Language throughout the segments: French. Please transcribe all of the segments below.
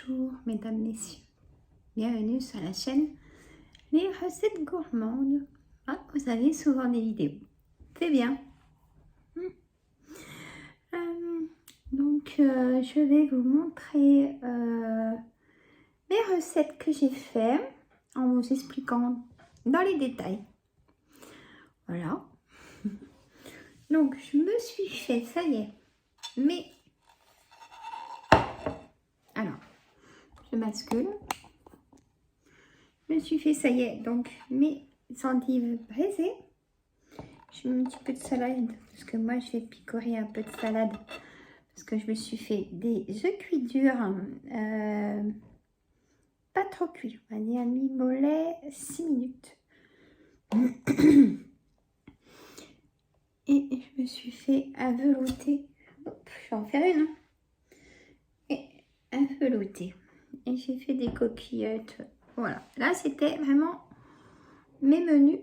Bonjour mesdames, messieurs, bienvenue sur la chaîne Les Recettes Gourmandes. Ah, vous avez souvent des vidéos, c'est bien. Je vais vous montrer les recettes que j'ai faites en vous expliquant dans les détails. Voilà. Donc je me suis fait, ça y est, mais alors je bascule. Je me suis fait, ça y est, donc mes endives braisées. Je mets un petit peu de salade parce que moi je vais picorer un peu de salade parce que je me suis fait des œufs cuits durs, pas trop cuits, on va dire mi-mollet, 6 minutes. Et je me suis fait aveloter. Hop, je vais en faire une. Et aveloter. Et j'ai fait des coquillettes. Voilà, là c'était vraiment mes menus.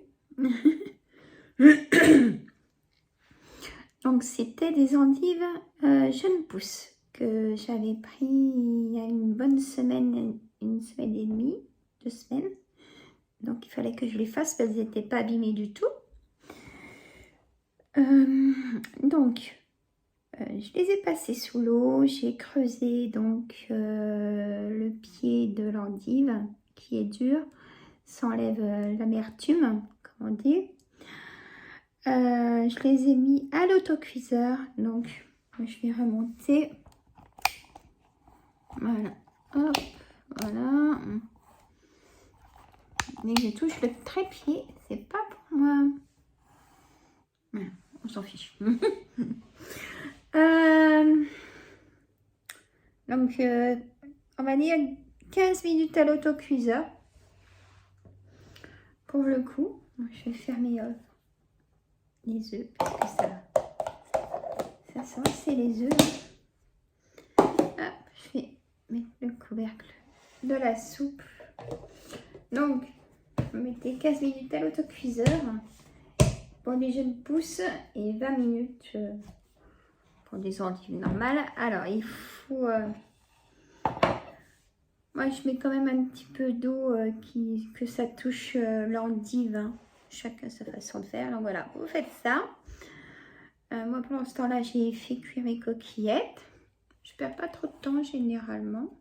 Donc c'était des endives jeunes pousses que j'avais pris il y a une bonne semaine, une semaine et demie, 2 semaines. Donc il fallait que je les fasse parce qu'elles n'étaient pas abîmées du tout. Je les ai passées sous l'eau, j'ai creusé donc le pied de l'endive qui est dur, ça enlève l'amertume, comme on dit. Je les ai mis à l'autocuiseur, donc je vais remonter. Voilà, hop, voilà. Dès que je touche le trépied, c'est pas pour moi. Voilà, on s'en fiche. On va dire 15 minutes à l'autocuiseur. Pour le coup, je vais fermer les œufs parce que ça sent, c'est les œufs. Hop, je vais mettre le couvercle de la soupe. Donc, vous mettez 15 minutes à l'autocuiseur pour des jeunes pousses et 20 minutes pour des endives normales. Alors, il faut... moi, je mets quand même un petit peu d'eau que ça touche l'endive. Hein. Chacun sa façon de faire. Donc voilà, vous faites ça. Moi, pour l'instant, là, j'ai fait cuire mes coquillettes. Je perds pas trop de temps, généralement.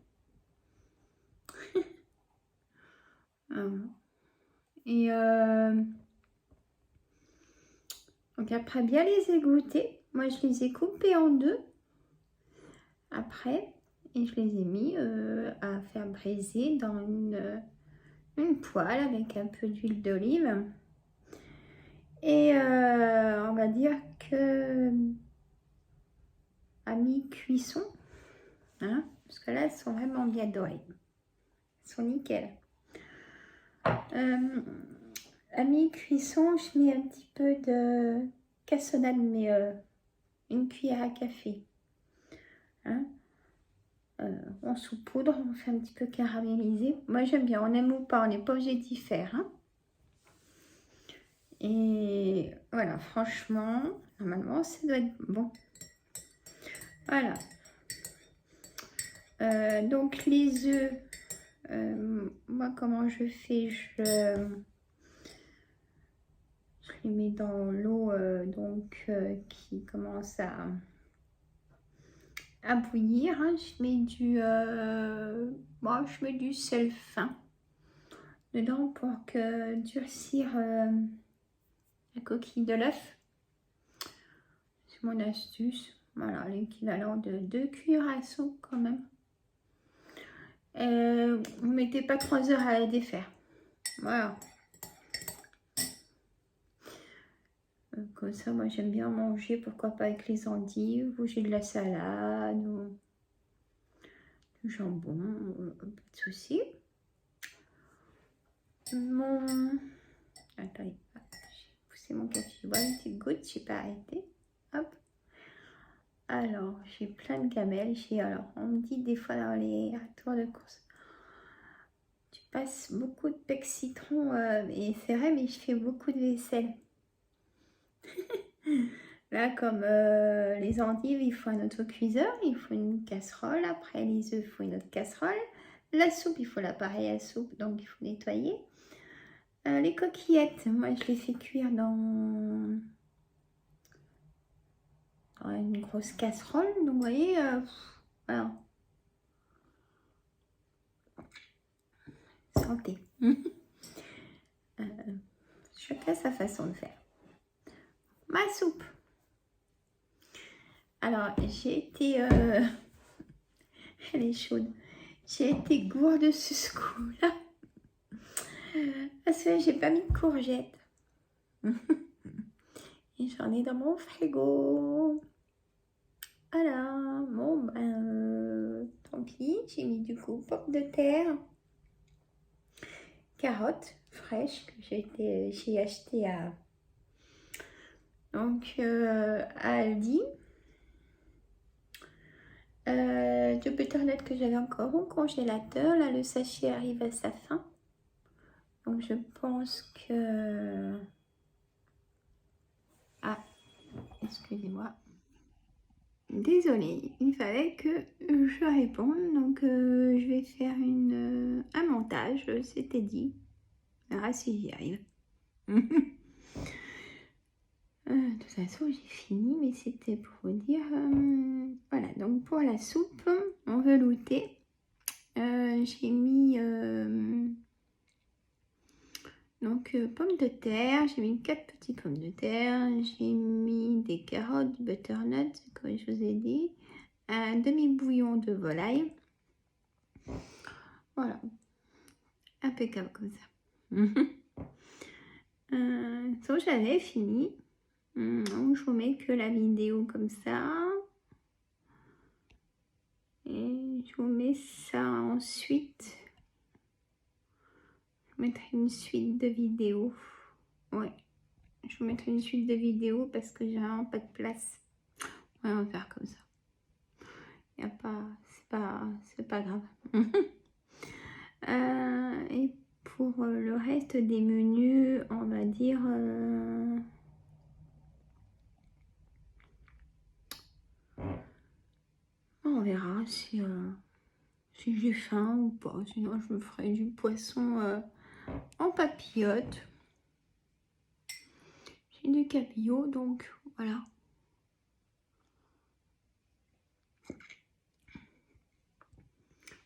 Et donc après, bien les égoutter. Moi, je les ai coupés en deux. Après, et je les ai mis à faire braiser dans une poêle avec un peu d'huile d'olive. Et on va dire que à mi-cuisson, hein, parce que là, elles sont vraiment bien dorées. Elles sont nickel. À mi-cuisson, je mets un petit peu de cassonade, mais une cuillère à café. Hein. On saupoudre, on fait un petit peu caraméliser. Moi, j'aime bien, on aime ou pas, on n'est pas obligé d'y faire. Hein. Et voilà, franchement, normalement, ça doit être bon. Voilà. Donc, les œufs, moi, comment je fais? Je les mets dans l'eau qui commence à bouillir. Hein. Je mets du sel fin dedans pour durcir la coquille de l'œuf. C'est mon astuce. Voilà, l'équivalent de 2 cuillères à soupe quand même. Vous mettez pas 3 heures à la défaire. Voilà. Comme ça, moi j'aime bien manger, pourquoi pas avec les endives, ou j'ai de la salade, ou du jambon, pas de souci. Attendez, j'ai poussé mon café, je bois une petite goutte, j'ai pas arrêté. Hop. Alors, j'ai plein de gamelles. Alors, on me dit des fois dans les retours de course, tu passes beaucoup de pec citron, et c'est vrai, mais je fais beaucoup de vaisselle. Là, comme les endives, il faut un autocuiseur, il faut une casserole. Après les œufs, il faut une autre casserole. la soupe, il faut l'appareil à soupe, donc il faut nettoyer. Les coquillettes, moi je les fais cuire dans une grosse casserole. Donc vous voyez, voilà. Santé. Chacun sa façon de faire. Ma soupe. Alors, j'ai été... elle est chaude. J'ai été gourde sur ce coup-là. Parce que j'ai pas mis de courgettes. Et j'en ai dans mon frigo. Voilà. Bon, ben... tant pis. J'ai mis du coup pommes de terre. Carottes fraîches que j'ai acheté à... Donc, à Aldi. Du butternut que j'avais encore au congélateur. Là, le sachet arrive à sa fin. Donc, je pense que... Ah, excusez-moi. Désolée, il fallait que je réponde. Donc, je vais faire un montage. C'était dit. On verra si j'y arrive. De toute façon, j'ai fini, mais c'était pour vous dire... voilà, donc pour la soupe, en velouté, j'ai mis pommes de terre. J'ai mis 4 petites pommes de terre. J'ai mis des carottes, du butternut, comme je vous ai dit. Un demi-bouillon de volaille. Voilà, impeccable comme ça. Donc j'avais fini. Donc je vous mets que la vidéo comme ça. Et je vous mets ça ensuite. Je vous mettrai une suite de vidéos. Ouais, je vous mettrai une suite de vidéos parce que j'ai vraiment pas de place. Ouais, on va faire comme ça. Y a pas, c'est pas grave. Et pour le reste des menus, on va dire... on verra si j'ai faim ou pas. Sinon, je me ferai du poisson en papillote. J'ai du cabillaud, donc voilà.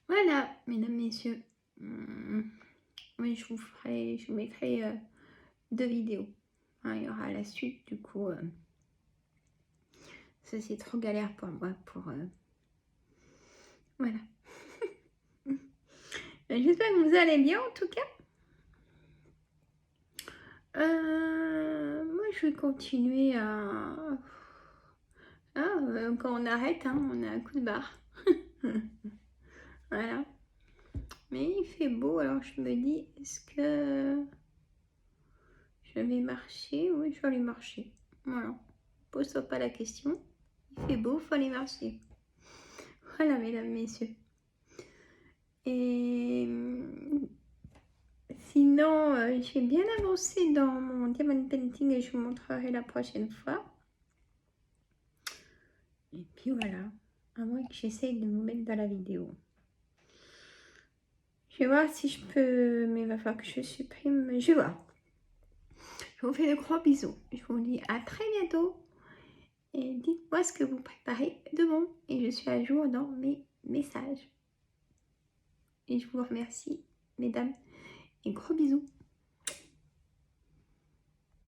Voilà, mesdames, messieurs. Oui, je vous mettrai 2 vidéos. Hein, il y aura la suite, du coup. Ça, c'est trop galère pour moi. Voilà. J'espère que vous allez bien, en tout cas. Moi, je vais continuer à... quand on arrête, hein, on a un coup de barre. Voilà. Mais il fait beau, alors je me dis, est-ce que je vais marcher? Oui, je vais aller marcher. Voilà. Pose-toi pas la question. Il fait beau, il faut aller marcher. Voilà, mesdames, messieurs. Et sinon, j'ai bien avancé dans mon diamond painting et je vous montrerai la prochaine fois. Et puis voilà, à moins que j'essaye de vous mettre dans la vidéo. Je vais voir si je peux, mais il va falloir que je supprime. Je vais voir. Je vous fais de gros bisous. Je vous dis à très bientôt. Et dites-moi ce que vous préparez de bon. Et je suis à jour dans mes messages. Et je vous remercie, mesdames. Et gros bisous.